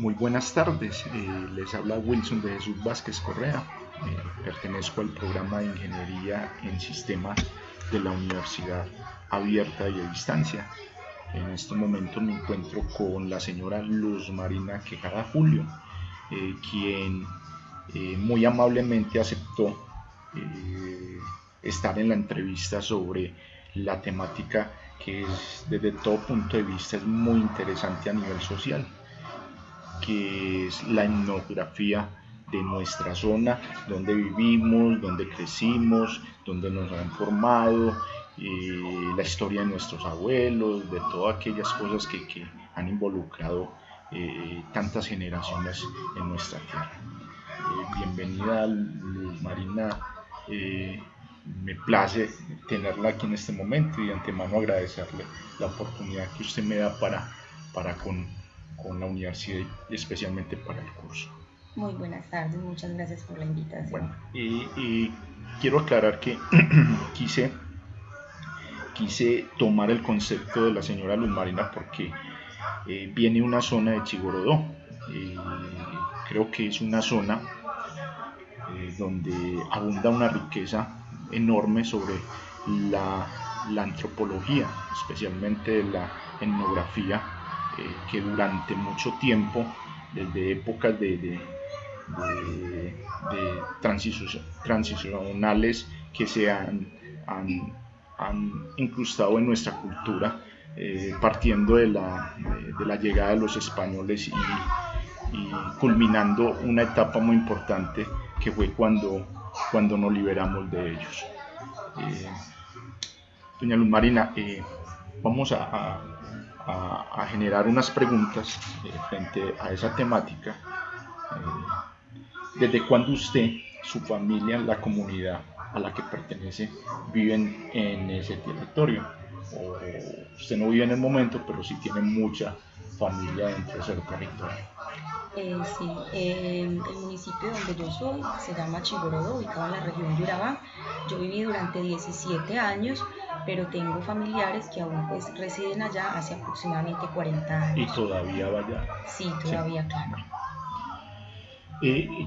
Muy buenas tardes, les habla Wilson de Jesús Vázquez Correa. Pertenezco al programa de Ingeniería en Sistemas de la Universidad Abierta y a Distancia. En este momento me encuentro con la señora Luz Marina Quejada Julio, quien muy amablemente aceptó estar en la entrevista sobre la temática que es, desde todo punto de vista, es muy interesante a nivel social, que es la etnografía de nuestra zona, donde vivimos, donde crecimos, donde nos han formado, la historia de nuestros abuelos, de todas aquellas cosas que han involucrado tantas generaciones en nuestra tierra. Bienvenida, Luz Marina. Me place tenerla aquí en este momento y de antemano agradecerle la oportunidad que usted me da para con la universidad y especialmente para el curso. Muy buenas tardes, muchas gracias por la invitación. Bueno, y quiero aclarar que quise tomar el concepto de la señora Luz Marina porque viene una zona de Chigorodó. Creo que es una zona donde abunda una riqueza enorme sobre la antropología, especialmente la etnografía, que durante mucho tiempo, desde épocas de transicionales que se han incrustado en nuestra cultura, partiendo de la llegada de los españoles y culminando una etapa muy importante que fue cuando nos liberamos de ellos. Doña Luz Marina, vamos a generar unas preguntas frente a esa temática. ¿Desde cuándo usted, su familia, la comunidad a la que pertenece, viven en ese territorio? O usted no vive en el momento, pero sí tiene mucha familia dentro de ese territorio. Sí, el municipio donde yo soy se llama Chigorodó, ubicado en la región de Urabá. Yo viví durante 17 años, pero tengo familiares que aún pues residen allá hace aproximadamente 40 años. ¿Y todavía va allá? Sí, todavía, sí. Claro.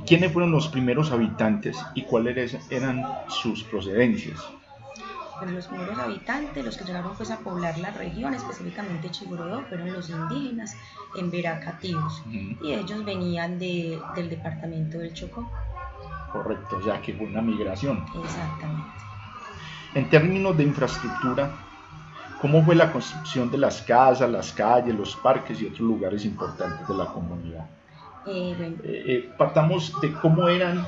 ¿Quiénes fueron los primeros habitantes y cuáles eran sus procedencias? Bueno, los primeros habitantes, los que llegaron pues a poblar la región, específicamente Chigorodó, fueron los indígenas emberá-cativos, y ellos venían del departamento del Chocó. Correcto, ya que fue una migración. Exactamente. En términos de infraestructura, ¿cómo fue la construcción de las casas, las calles, los parques y otros lugares importantes de la comunidad? Partamos de cómo eran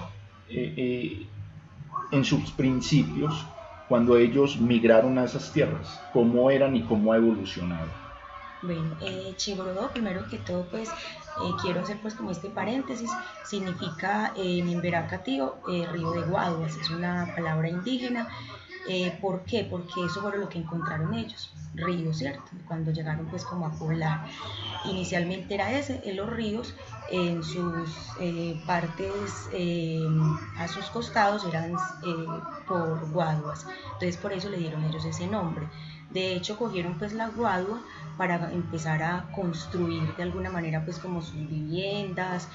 en sus principios cuando ellos migraron a esas tierras, cómo eran y cómo ha evolucionado. Bueno, Chigorodó, primero que todo, pues quiero hacer pues como este paréntesis, significa en emberá-catío, río de Guaduas, es una palabra indígena. ¿Por qué? Porque eso fue lo que encontraron ellos, ríos, ¿cierto? Cuando llegaron pues como a poblar. Inicialmente era ese, en los ríos, en sus partes, a sus costados eran por guaduas, entonces por eso le dieron ellos ese nombre. De hecho cogieron pues la guadua para empezar a construir de alguna manera pues como sus viviendas,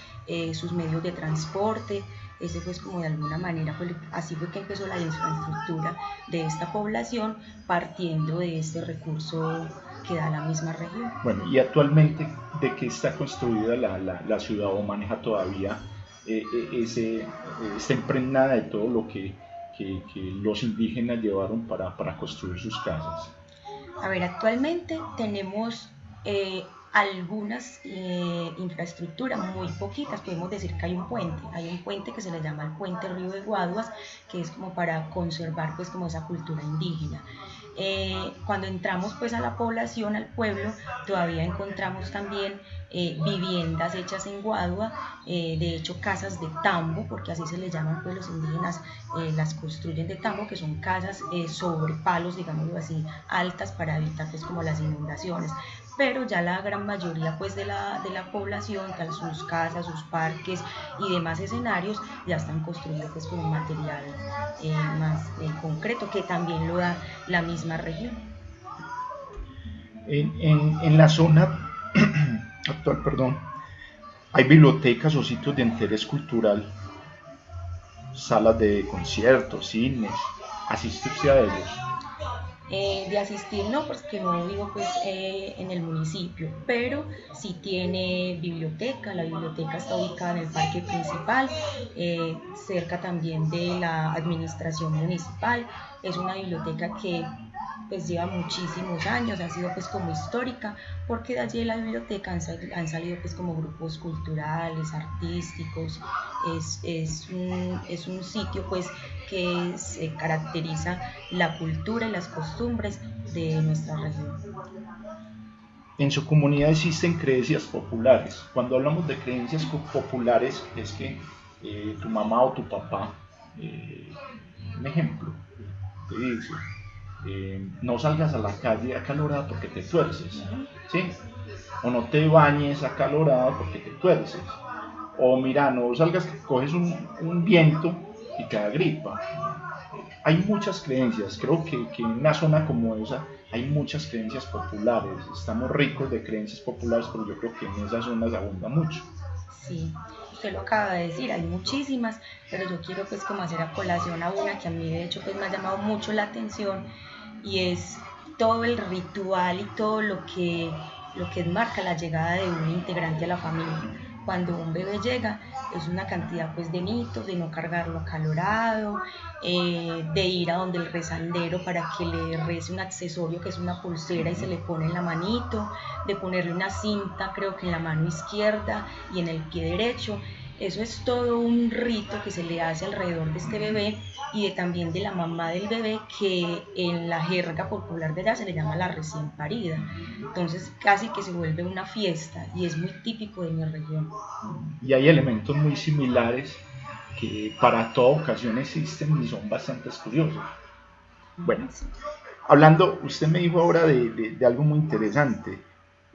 sus medios de transporte. Ese pues como de alguna manera, pues, así fue que empezó la infraestructura de esta población, partiendo de este recurso que da la misma región. Bueno, y actualmente, ¿de qué está construida la ciudad o maneja todavía está impregnada de todo lo que los indígenas llevaron para construir sus casas? A ver, actualmente tenemos algunas infraestructuras, muy poquitas. Podemos decir que hay un puente que se le llama el puente Río de Guaduas, que es como para conservar pues como esa cultura indígena. Cuando entramos pues a la población, al pueblo, todavía encontramos también viviendas hechas en guadua, de hecho casas de tambo, porque así se le llaman pues los indígenas, las construyen de tambo, que son casas sobre palos, digámoslo así, altas, para evitar pues como las inundaciones. Pero ya la gran mayoría pues de la población, sus casas, sus parques y demás escenarios ya están construidos pues con un material más concreto, que también lo da la misma región. En la zona actual, Hay bibliotecas o sitios de interés cultural, salas de conciertos, cines, ¿asiste usted a ellos? De asistir no, porque no vivo pues en el municipio, pero sí tiene biblioteca. La biblioteca está ubicada en el parque principal, cerca también de la administración municipal. Es una biblioteca que pues lleva muchísimos años, ha sido pues como histórica, porque de allí de la biblioteca han salido pues como grupos culturales, artísticos. Es un sitio pues que se caracteriza la cultura y las costumbres de nuestra región. En su comunidad existen creencias populares. Cuando hablamos de creencias populares es que tu mamá o tu papá, eh, un ejemplo, te dice, no salgas a la calle acalorada porque te tuerces, ¿sí? O no te bañes acalorada porque te tuerces. O mira, no salgas que coges un viento y te da gripa. Hay muchas creencias, creo que en una zona como esa hay muchas creencias populares, estamos ricos de creencias populares, pero yo creo que en esas zonas abunda mucho. Sí, usted lo acaba de decir, hay muchísimas, pero yo quiero pues como hacer a colación a una que a mí de hecho pues me ha llamado mucho la atención, y es todo el ritual y todo lo que marca la llegada de un integrante a la familia. Cuando un bebé llega es una cantidad pues de mitos, de no cargarlo acalorado, de ir a donde el rezandero para que le rece un accesorio que es una pulsera y se le pone en la manito, de ponerle una cinta creo que en la mano izquierda y en el pie derecho. Eso es todo un rito que se le hace alrededor de este bebé, y de, también de la mamá del bebé, que en la jerga popular de allá se le llama la recién parida. Entonces casi que se vuelve una fiesta y es muy típico de mi región. Y hay elementos muy similares que para toda ocasión existen y son bastante curiosos. Bueno, Sí. hablando, usted me dijo ahora de algo muy interesante,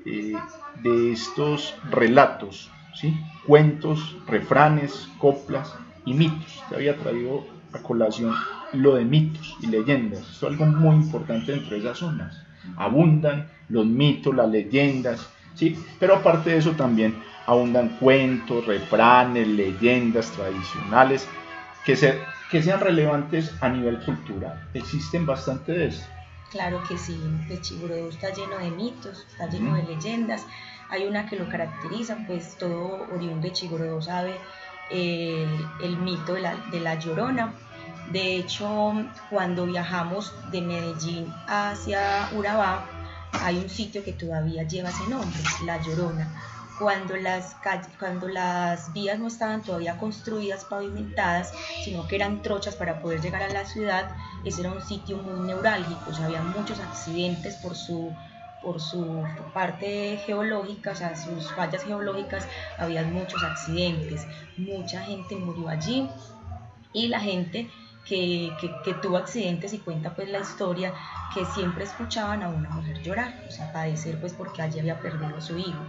eh, de estos relatos, ¿sí? Cuentos, refranes, coplas y mitos. Te había traído a colación lo de mitos y leyendas. Esto es algo muy importante dentro de esas zonas. Abundan los mitos, las leyendas, ¿sí? Pero aparte de eso también abundan cuentos, refranes, leyendas tradicionales que, se, que sean relevantes a nivel cultural. Existen bastante de eso. Claro que sí, pues Chigorodó está lleno de mitos, está lleno de leyendas. Hay una que lo caracteriza, pues todo oriundo de Chigorodó sabe el mito de la Llorona. De hecho, cuando viajamos de Medellín hacia Urabá, hay un sitio que todavía lleva ese nombre, La Llorona. Cuando las vías no estaban todavía construidas, pavimentadas, sino que eran trochas para poder llegar a la ciudad, ese era un sitio muy neurálgico, o sea, había muchos accidentes por su parte geológica, o sea, sus fallas geológicas, había muchos accidentes, mucha gente murió allí, y la gente que tuvo accidentes, y cuenta pues la historia, que siempre escuchaban a una mujer llorar, o sea, padecer pues porque allí había perdido a su hijo.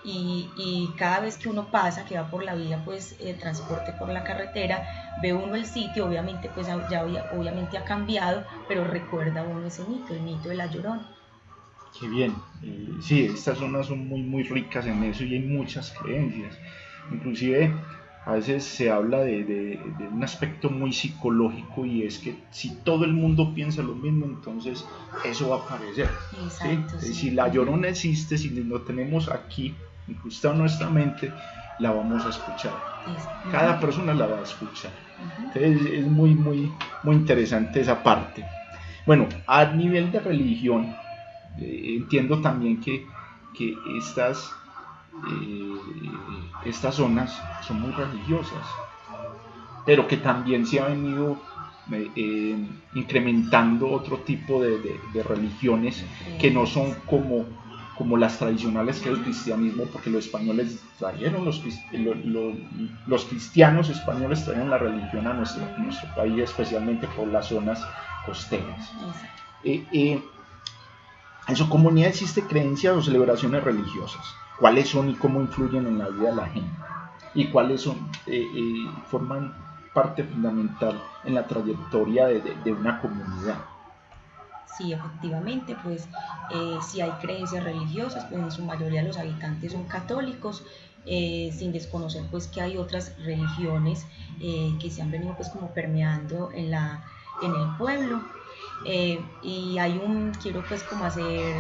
Y cada vez que uno pasa, que va por la vía, pues el transporte por la carretera, ve uno el sitio, obviamente pues ya obviamente ha cambiado, pero recuerda uno ese mito, el mito de la Llorona. Qué bien. Sí, estas zonas son muy ricas en eso y hay muchas creencias. Inclusive a veces se habla de un aspecto muy psicológico y es que si todo el mundo piensa lo mismo, entonces eso va a aparecer. ¿Sí? Exacto, Si sí. la llorona existe, si lo tenemos aquí, incrustado en nuestra mente, la vamos a escuchar. Cada persona la va a escuchar. Entonces es muy interesante esa parte. Bueno, a nivel de religión, entiendo también que eh, estas zonas son muy religiosas, pero que también se ha venido incrementando otro tipo de religiones que no son como las tradicionales, que es el cristianismo, porque los españoles trajeron, los cristianos españoles trajeron la religión a nuestro país, especialmente por las zonas costeras. En su comunidad existe creencias o celebraciones religiosas. ¿Cuáles son y cómo influyen en la vida de la gente? ¿Y cuáles son, forman parte fundamental en la trayectoria de una comunidad? Sí, efectivamente, pues si hay creencias religiosas, pues en su mayoría los habitantes son católicos, sin desconocer pues que hay otras religiones que se han venido pues como permeando en el pueblo. Y quiero pues como hacer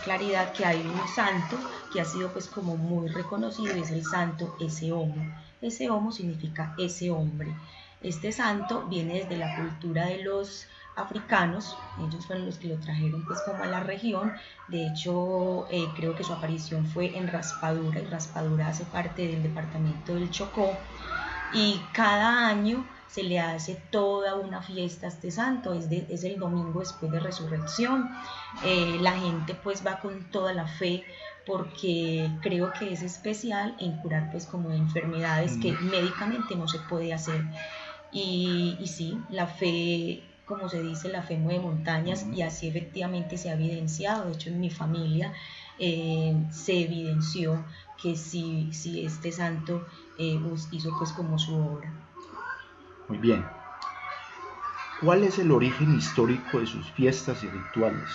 claridad que hay un santo que ha sido pues como muy reconocido y es el santo ese homo. Ese homo significa ese hombre. Este santo viene desde la cultura de los africanos, ellos fueron los que lo trajeron pues como a la región. De hecho creo que su aparición fue en Raspadura, y Raspadura hace parte del departamento del Chocó, y cada año se le hace toda una fiesta a este santo, es el domingo después de resurrección. La gente pues va con toda la fe porque creo que es especial en curar pues como enfermedades que médicamente no se puede hacer. Y sí, la fe, como se dice, la fe mueve montañas, y así efectivamente se ha evidenciado. De hecho, en mi familia se evidenció que sí este santo hizo pues como su obra. Muy bien. ¿Cuál es el origen histórico de sus fiestas y rituales?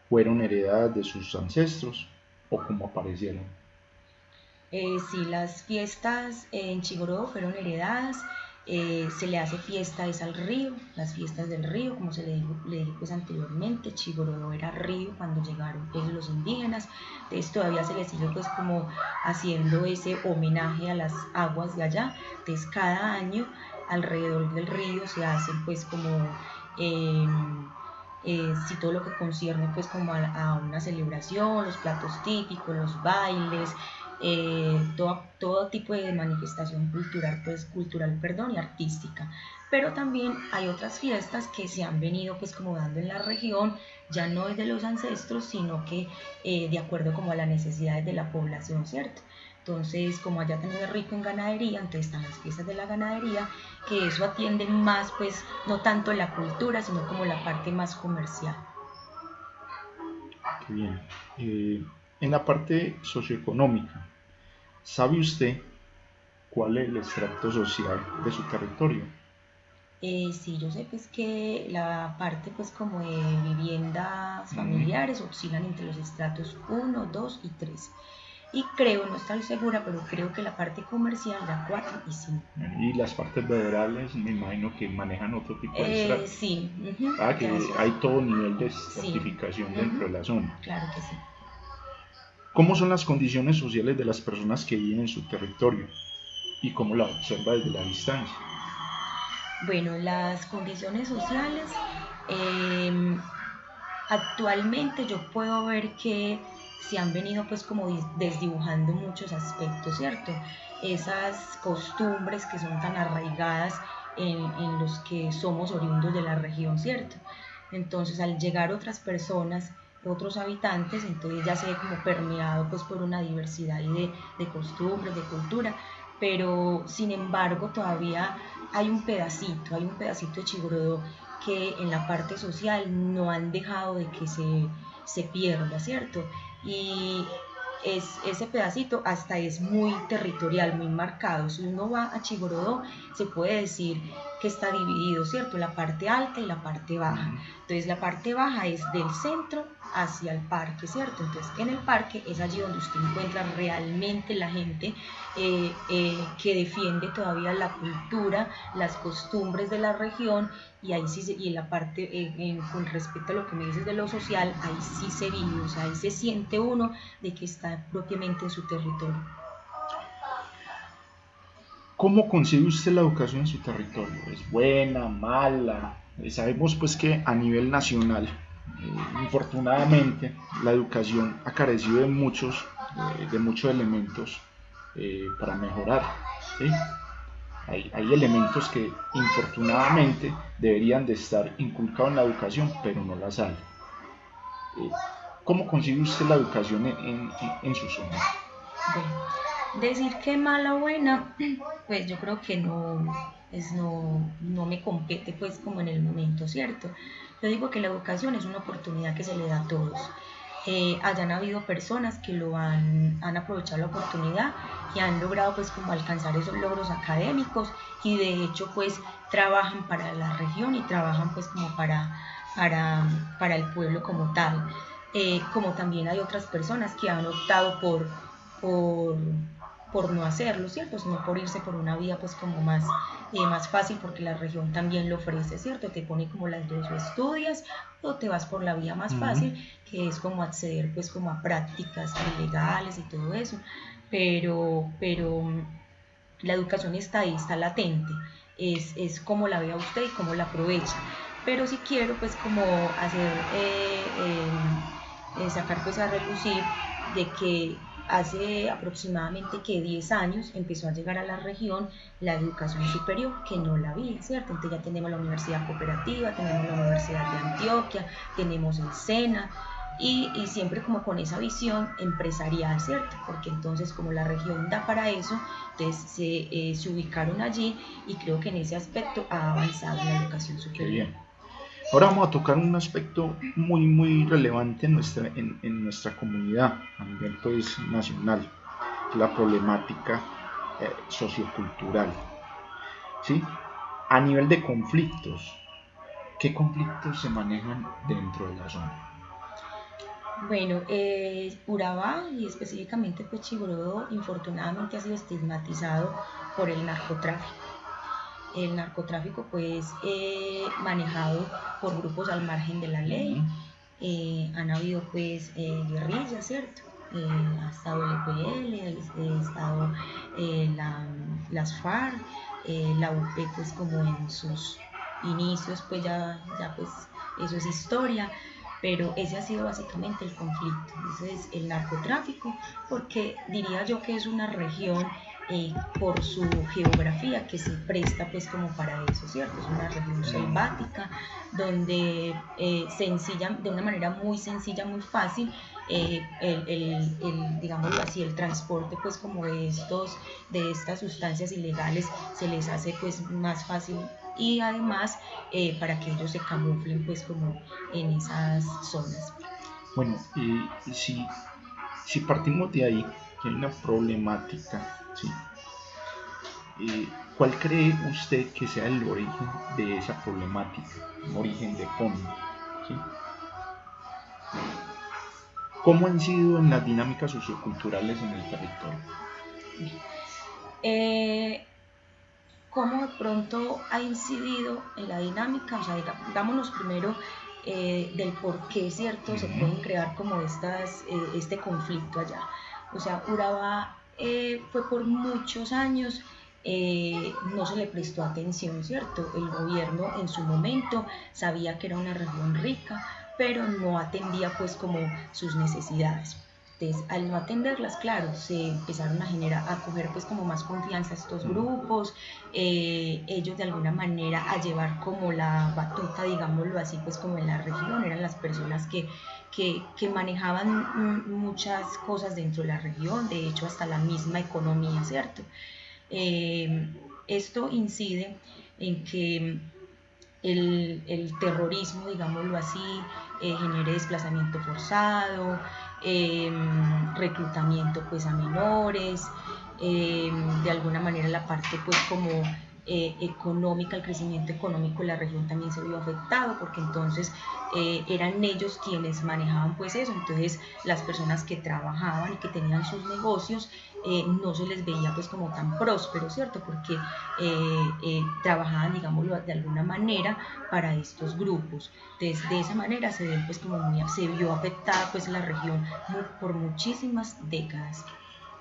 ¿Fueron heredadas de sus ancestros o cómo aparecieron? Sí, las fiestas en Chigorodó fueron heredadas. Se le hace fiesta es al río, las fiestas del río, como le dije pues anteriormente. Chigorodó era río cuando llegaron pues los indígenas. Entonces todavía se les sigue pues como haciendo ese homenaje a las aguas de allá. Entonces cada año alrededor del río se hacen pues como eh, sí, todo lo que concierne pues como a una celebración, los platos típicos, los bailes, todo tipo de manifestación cultural, pues cultural, perdón, y artística. Pero también hay otras fiestas que se han venido pues como dando en la región, ya no es de los ancestros, sino que de acuerdo como a las necesidades de la población, ¿cierto? Entonces, como allá también es rico en ganadería, entonces están las fiestas de la ganadería, que eso atiende más, pues, no tanto la cultura, sino como la parte más comercial. Qué bien. En la parte socioeconómica, ¿sabe usted cuál es el extracto social de su territorio? Sí, yo sé pues que la parte pues como de viviendas Mm, familiares oscilan entre los estratos 1, 2 y 3. Y creo, no estoy segura, pero creo que la parte comercial da 4 y 5. Y las partes federales me imagino que manejan otro tipo de estrato. Sí, Que ya eso. hay todo nivel de Sí, estratificación dentro de la zona. claro que sí. ¿Cómo son las condiciones sociales de las personas que viven en su territorio y cómo la observa desde la distancia? Bueno, las condiciones sociales, eh, actualmente yo puedo ver que se han venido pues como desdibujando muchos aspectos, ¿cierto? Esas costumbres que son tan arraigadas en los que somos oriundos de la región, ¿cierto? Entonces al llegar otras personas, otros habitantes, entonces ya se ve como permeado pues por una diversidad de costumbres, de cultura, pero sin embargo todavía hay un pedacito de Chigorodó que en la parte social no han dejado de que se pierda, ¿cierto? Y ese pedacito hasta es muy territorial, muy marcado. Si uno va a Chigorodó, se puede decir que está dividido, ¿cierto? La parte alta y la parte baja. Entonces la parte baja es del centro hacia el parque, ¿cierto? Entonces en el parque es allí donde usted encuentra realmente la gente que defiende todavía la cultura, las costumbres de la región, y ahí sí, y en la parte, con respecto a lo que me dices de lo social, ahí sí se vive, o sea, ahí se siente uno de que está propiamente en su territorio. ¿Cómo concibe usted la educación en su territorio? ¿Es buena, mala? Sabemos pues que a nivel nacional, infortunadamente, la educación ha carecido de muchos elementos para mejorar. ¿Sí? Hay elementos que infortunadamente deberían de estar inculcados en la educación, pero no las hay. Eh, ¿Cómo concibe usted la educación en su zona? Bueno, decir que mala o buena, pues yo creo que no me compete pues como en el momento, ¿cierto? Yo digo que la educación es una oportunidad que se le da a todos. hayan habido personas que han aprovechado la oportunidad y han logrado pues como alcanzar esos logros académicos y de hecho pues trabajan para la región y trabajan pues como para el pueblo como tal. Como también hay otras personas que han optado por, por no hacerlo, ¿cierto? Sino por irse por una vía pues como más fácil porque la región también lo ofrece, ¿cierto? Te pone como las dos, o estudias o te vas por la vía más fácil, que es como acceder pues como a prácticas legales y todo eso, pero la educación está ahí, está latente, es como la vea usted y cómo la aprovecha. Pero si quiero pues como hacer, sacar pues a relucir de que hace aproximadamente que 10 años empezó a llegar a la región la educación superior, que no la había, ¿cierto? Entonces ya tenemos la Universidad Cooperativa, tenemos la Universidad de Antioquia, tenemos el SENA, y siempre como con esa visión empresarial, ¿cierto? Porque entonces como la región da para eso, entonces se ubicaron allí y creo que en ese aspecto ha avanzado la educación superior. Qué bien. Ahora vamos a tocar un aspecto muy relevante en nuestra comunidad a nivel pues, nacional, la problemática sociocultural. ¿Sí? A nivel de conflictos, ¿qué conflictos se manejan dentro de la zona? Bueno, Urabá y específicamente pues Chiborodo infortunadamente ha sido estigmatizado por el narcotráfico. El narcotráfico pues manejado por grupos al margen de la ley. Han habido pues guerrillas, ¿cierto? Ha estado el EPL, ha estado las FARC, la UP pues como en sus inicios pues ya pues eso es historia, pero ese ha sido básicamente el conflicto, ese es el narcotráfico, porque diría yo que es una región por su geografía que se presta pues como para eso, ¿cierto? Es una región selvática donde de una manera muy sencilla, muy fácil, digámoslo así, el transporte pues como de estas sustancias ilegales se les hace pues más fácil y además para que ellos se camuflen pues como en esas zonas. Bueno, si partimos de ahí, que hay una problemática, ¿sí? ¿Cuál cree usted que sea el origen de esa problemática, un origen de fondo? ¿Sí? ¿Cómo han sido en las dinámicas socioculturales en el territorio? ¿Cómo de pronto ha incidido en la dinámica? O sea, digámonos primero del por qué, ¿cierto? Se pueden crear como este conflicto allá. O sea, Urabá fue por muchos años, no se le prestó atención, ¿cierto? El gobierno en su momento sabía que era una región rica, pero no atendía pues como sus necesidades. Entonces, al no atenderlas, claro, se empezaron a coger pues como más confianza a estos grupos, ellos de alguna manera a llevar como la batuta, digámoslo así, pues como en la región, eran las personas que manejaban muchas cosas dentro de la región, de hecho hasta la misma economía, ¿cierto? Esto incide en que el terrorismo, digámoslo así, genere desplazamiento forzado, reclutamiento pues a menores, de alguna manera la parte pues como económica, el crecimiento económico de la región también se vio afectado porque entonces eran ellos quienes manejaban pues eso, entonces las personas que trabajaban y que tenían sus negocios no se les veía pues como tan próspero, ¿cierto? Porque trabajaban, digámoslo de alguna manera, para estos grupos. Entonces, de esa manera se vio afectada pues la región por muchísimas décadas.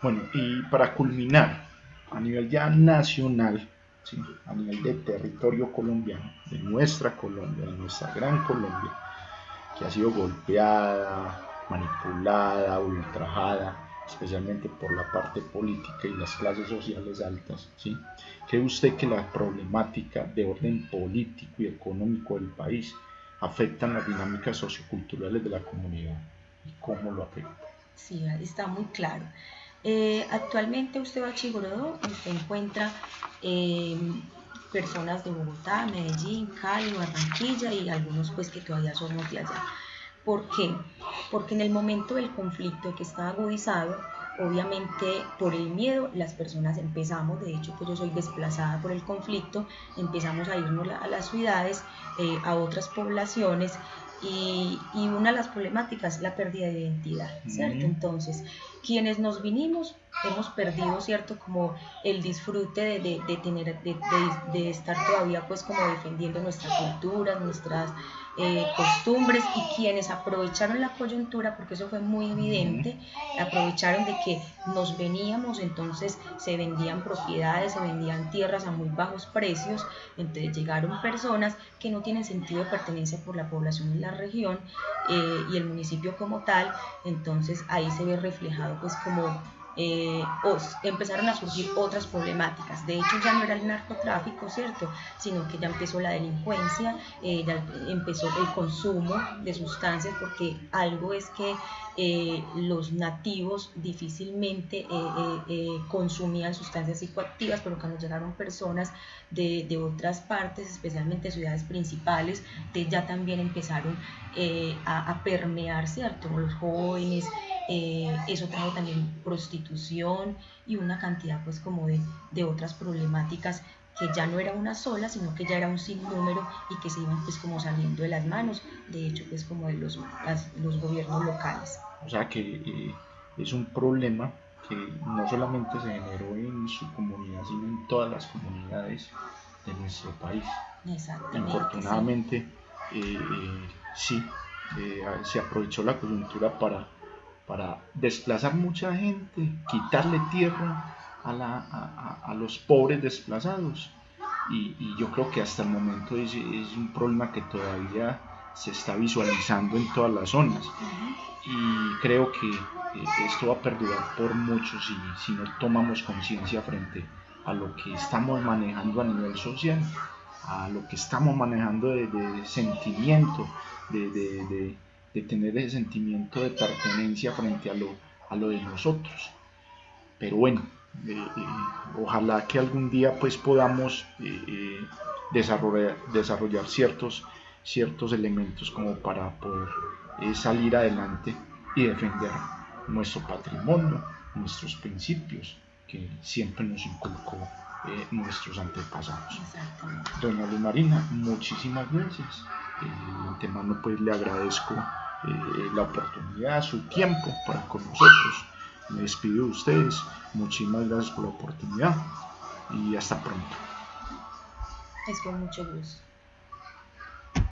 Bueno, y para culminar, a nivel ya nacional, ¿sí? A nivel de territorio colombiano, de nuestra Colombia, de nuestra gran Colombia, que ha sido golpeada, manipulada, ultrajada, especialmente por la parte política y las clases sociales altas, ¿sí? ¿Cree usted que la problemática de orden político y económico del país afectan las dinámicas socioculturales de la comunidad? ¿Y cómo lo afecta? Sí, está muy claro. Actualmente usted va a Chigorodó y usted encuentra personas de Bogotá, Medellín, Cali, Barranquilla y algunos pues que todavía somos de allá. ¿Por qué? Porque en el momento del conflicto que está agudizado, obviamente por el miedo las personas empezamos, de hecho pues yo soy desplazada por el conflicto, empezamos a irnos a las ciudades, a otras poblaciones y una de las problemáticas es la pérdida de identidad, ¿cierto? Entonces, quienes nos vinimos hemos perdido, ¿cierto? Como el disfrute de tener, de estar todavía pues como defendiendo nuestra cultura, nuestras costumbres, y quienes aprovecharon la coyuntura, porque eso fue muy evidente, aprovecharon de que nos veníamos, entonces se vendían propiedades, se vendían tierras a muy bajos precios, entonces llegaron personas que no tienen sentido de pertenencia por la población en la región y el municipio como tal, entonces ahí se ve reflejado pues como empezaron a surgir otras problemáticas. De hecho ya no era el narcotráfico, ¿cierto? Sino que ya empezó la delincuencia, ya empezó el consumo de sustancias, porque algo es que los nativos difícilmente consumían sustancias psicoactivas, pero cuando llegaron personas de otras partes, especialmente ciudades principales, ya también empezaron a permear, ¿cierto? Los jóvenes, eso trajo también prostitución y una cantidad pues como de otras problemáticas que ya no era una sola, sino que ya era un sinnúmero y que se iban pues como saliendo de las manos, de hecho pues como de los gobiernos locales. O sea que es un problema que no solamente se generó en su comunidad, sino en todas las comunidades de nuestro país. Exactamente. Infortunadamente, sí, se aprovechó la coyuntura para desplazar mucha gente, quitarle tierra a los pobres desplazados. Y yo creo que hasta el momento es un problema que todavía se está visualizando en todas las zonas. Y creo que esto va a perdurar por mucho si no tomamos conciencia frente a lo que estamos manejando a nivel social, a lo que estamos manejando de sentimiento, de tener ese sentimiento de pertenencia frente a lo de nosotros. Pero bueno, ojalá que algún día pues podamos desarrollar ciertos elementos como para poder salir adelante y defender nuestro patrimonio, nuestros principios que siempre nos inculcó nuestros antepasados. Doña Luz Marina, muchísimas gracias. De antemano pues le agradezco la oportunidad, su tiempo para con nosotros. Me despido de ustedes, muchísimas gracias por la oportunidad y hasta pronto. Es con mucho gusto.